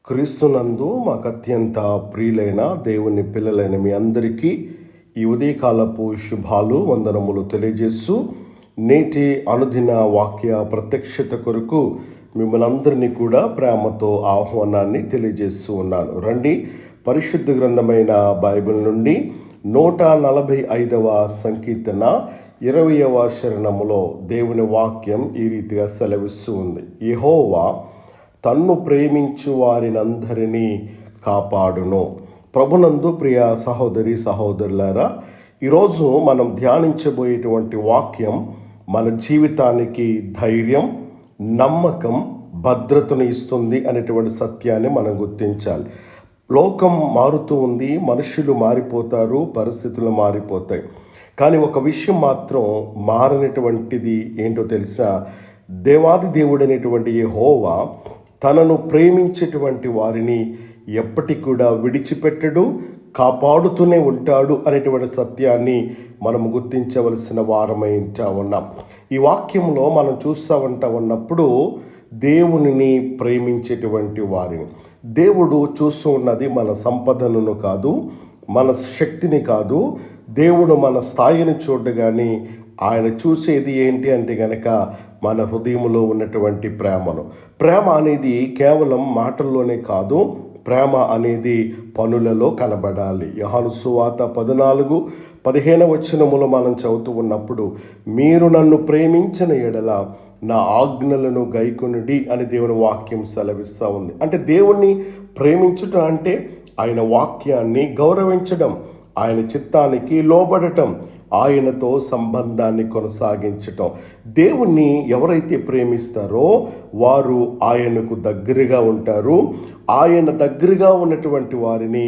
క్రీస్తునందు మాకు అత్యంత ప్రియులైన దేవుని పిల్లలైన మీ అందరికీ ఈ ఉదయకాలపు శుభాలు వందనములు తెలియజేస్తూ నేటి అనుదిన వాక్య ప్రత్యక్షత కొరకు మిమ్మల్ని అందరినీ కూడా ప్రేమతో ఆహ్వానాన్ని తెలియజేస్తూ ఉన్నాను. రండి, పరిశుద్ధ గ్రంథమైన బైబిల్ నుండి 145వ సంకీర్తన 20వ శరణములో దేవుని వాక్యం ఈ రీతిగా సెలవిస్తూ ఉంది. యెహోవా తన్ను ప్రేమించు వారినందరినీ కాపాడును. ప్రభునందు ప్రియ సహోదరి సహోదరులారా, ఈరోజు మనం ధ్యానించబోయేటువంటి వాక్యం మన జీవితానికి ధైర్యం, నమ్మకం, భద్రతను ఇస్తుంది అనేటువంటి సత్యాన్ని మనం గుర్తించాలి. లోకం మారుతూ ఉంది, మనుషులు మారిపోతారు, పరిస్థితులు మారిపోతాయి. కానీ ఒక విషయం మాత్రం మారనటువంటిది ఏంటో తెలుసా? దేవాది దేవుడైనటువంటి యెహోవా తనను ప్రేమించేటువంటి వారిని ఎప్పటికి కూడా విడిచిపెట్టడు, కాపాడుతూనే ఉంటాడు అనేటువంటి సత్యాన్ని మనం గుర్తించవలసిన వారమై ఉన్నాం. ఈ వాక్యంలో మనం చూస్తూ ఉన్నప్పుడు దేవునిని ప్రేమించేటువంటి వారిని, దేవుడు చూస్తూ ఉన్నది మన సంపదను కాదు, మన శక్తిని కాదు. దేవుడు మన స్థాయిని చూడగానే ఆయన చూసేది ఏంటి అంటే గనక మన హృదయంలో ఉన్నటువంటి ప్రేమను. ప్రేమ అనేది కేవలం మాటల్లోనే కాదు, ప్రేమ అనేది పనులలో కనబడాలి. యోహాను సువార్త 14:15 మనం చదువుతూ ఉన్నప్పుడు, మీరు నన్ను ప్రేమించిన ఎడల నా ఆజ్ఞలను గైకొనుడి అని దేవుని వాక్యం సెలవిస్తూ ఉంది. అంటే దేవుణ్ణి ప్రేమించుట అంటే ఆయన వాక్యాన్ని గౌరవించడం, ఆయన చిత్తానికి లోబడటం, ఆయనతో సంబంధాన్ని కొనసాగించటం. దేవుణ్ణి ఎవరైతే ప్రేమిస్తారో వారు ఆయనకు దగ్గరగా ఉంటారు. ఆయన దగ్గరగా ఉన్నటువంటి వారిని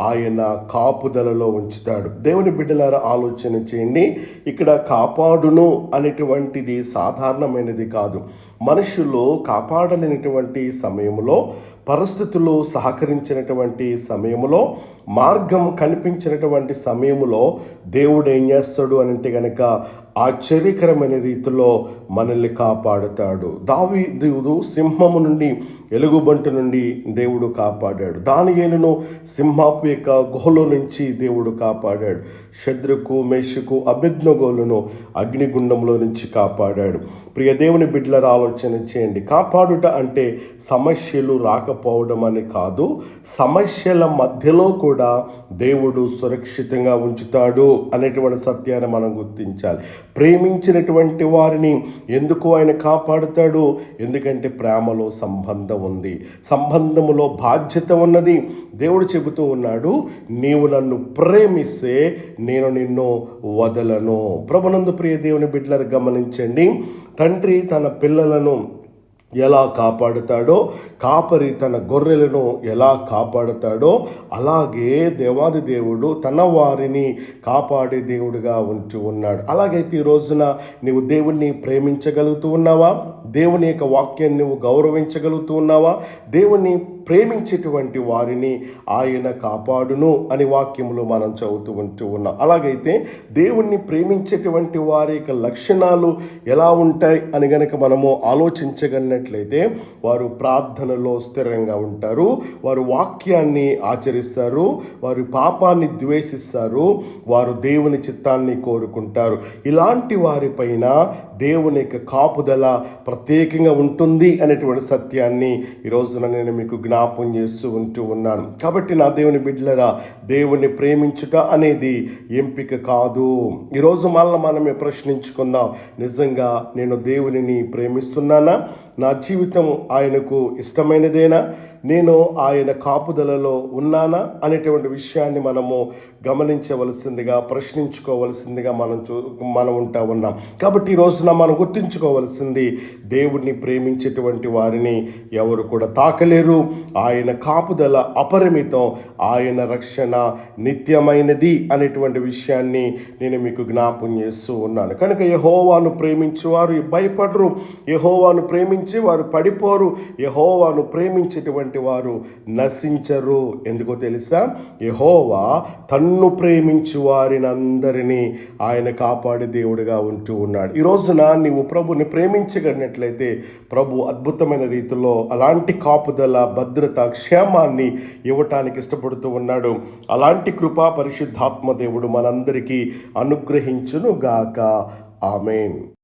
ఆయన కాపుదలలో ఉంచుతాడు. దేవుని బిడ్డలారా, ఆలోచన చేయండి. ఇక్కడ కాపాడును అనేటువంటిది సాధారణమైనది కాదు. మనుషులు కాపాడలేనటువంటి సమయంలో, పరిస్థితులు సహకరించినటువంటి సమయంలో, మార్గం కనిపించినటువంటి సమయంలో దేవుడు ఏం చేస్తాడు అనంటే గనక ఆశ్చర్యకరమైన రీతిలో మనల్ని కాపాడుతాడు. దావీదు సింహము నుండి, ఎలుగుబంటి నుండి దేవుడు కాపాడాడు. దానియేలును సింహపు యొక్క గుహలో నుంచి దేవుడు కాపాడాడు. శద్రకు, మేషకు, అబేద్నెగోలను అగ్నిగుండంలో నుంచి కాపాడాడు. ప్రియ దేవుని బిడ్డలారా, ఆలోచన చేయండి. కాపాడుట అంటే సమస్యలు రాకపోవడం అని కాదు, సమస్యల మధ్యలో కూడా దేవుడు సురక్షితంగా ఉంచుతాడు అనేటువంటి సత్యాన్ని మనం గుర్తించాలి. ప్రేమించినటువంటి వారిని ఎందుకు ఆయన కాపాడుతాడు? ఎందుకంటే ప్రేమలో సంబంధం ఉంది, సంబంధములో బాధ్యత ఉన్నది. దేవుడు చెబుతూ ఉన్నాడు, నీవు నన్ను ప్రేమిస్తే నేను నిన్ను వదలను. ప్రభునందు ప్రియ దేవుని బిడ్డలను గమనించండి. తండ్రి తన పిల్లలను ఎలా కాపాడుతాడో, కాపరి తన గొర్రెలను ఎలా కాపాడుతాడో, అలాగే దేవాది దేవుడు తన వారిని కాపాడే దేవుడుగా ఉంటూ ఉన్నాడు. అలాగైతే ఈ రోజున నీవు దేవుణ్ణి ప్రేమించగలుగుతూ ఉన్నావా? దేవుని యొక్క వాక్యాన్ని నువ్వు గౌరవించగలుగుతూ ఉన్నావా? దేవుణ్ణి ప్రేమించేటువంటి వారిని ఆయన కాపాడును అని వాక్యంలో మనం చదువుతూ ఉన్నాం. అలాగైతే దేవుణ్ణి ప్రేమించేటువంటి వారి యొక్క లక్షణాలు ఎలా ఉంటాయి అని గనక మనము ఆలోచించగలిగినట్లయితే, వారు ప్రార్థనలో స్థిరంగా ఉంటారు, వారు వాక్యాన్ని ఆచరిస్తారు, వారు పాపాన్ని ద్వేషిస్తారు, వారు దేవుని చిత్తాన్ని కోరుకుంటారు. ఇలాంటి వారిపైన దేవుని యొక్క కాపుదల ప్రత్యేకంగా ఉంటుంది అనేటువంటి సత్యాన్ని ఈరోజున నేను మీకు జ్ఞాపం చేస్తూ ఉన్నాను. కాబట్టి నా దేవుని బిడ్డలారా, దేవుని ప్రేమించుట అనేది ఎంపిక కాదు. ఈరోజు మళ్ళీ మనమే ప్రశ్నించుకుందాం, నిజంగా నేను దేవునిని ప్రేమిస్తున్నానా? నా జీవితం ఆయనకు ఇష్టమైనదేనా? నేను ఆయన కాపుదలలో ఉన్నానా అనేటువంటి విషయాన్ని మనము గమనించవలసిందిగా, ప్రశ్నించుకోవలసిందిగా మనం ఉన్నాం. కాబట్టి ఈ రోజున మనం గుర్తించుకోవలసింది, దేవుడిని ప్రేమించేటువంటి వారిని ఎవరు కూడా తాకలేరు. ఆయన కాపుదల అపరిమితం, ఆయన రక్షణ నిత్యమైనది అనేటువంటి విషయాన్ని నేను మీకు జ్ఞాపం చేస్తూ ఉన్నాను. కనుక యెహోవాను ప్రేమించేవారు భయపడరు, యెహోవాను ప్రేమించి వారు పడిపోరు. యెహోవాను ప్రేమించేటువంటి నమ్మినటువంటి వారు నశించరు. ఎందుకో తెలుసా? యెహోవా తన్ను ప్రేమించు వారిని అందరినీ ఆయన కాపాడే దేవుడిగా ఉంటూ ఉన్నాడు. ఈ రోజున నీవు ప్రభుని ప్రేమించగలిగినట్లయితే ప్రభు అద్భుతమైన రీతిలో అలాంటి కాపుదల, భద్రత, క్షేమాన్ని ఇవ్వటానికి ఇష్టపడుతూ ఉన్నాడు. అలాంటి కృపా పరిశుద్ధాత్మ దేవుడు మనందరికీ అనుగ్రహించును గాక. ఆమేన్.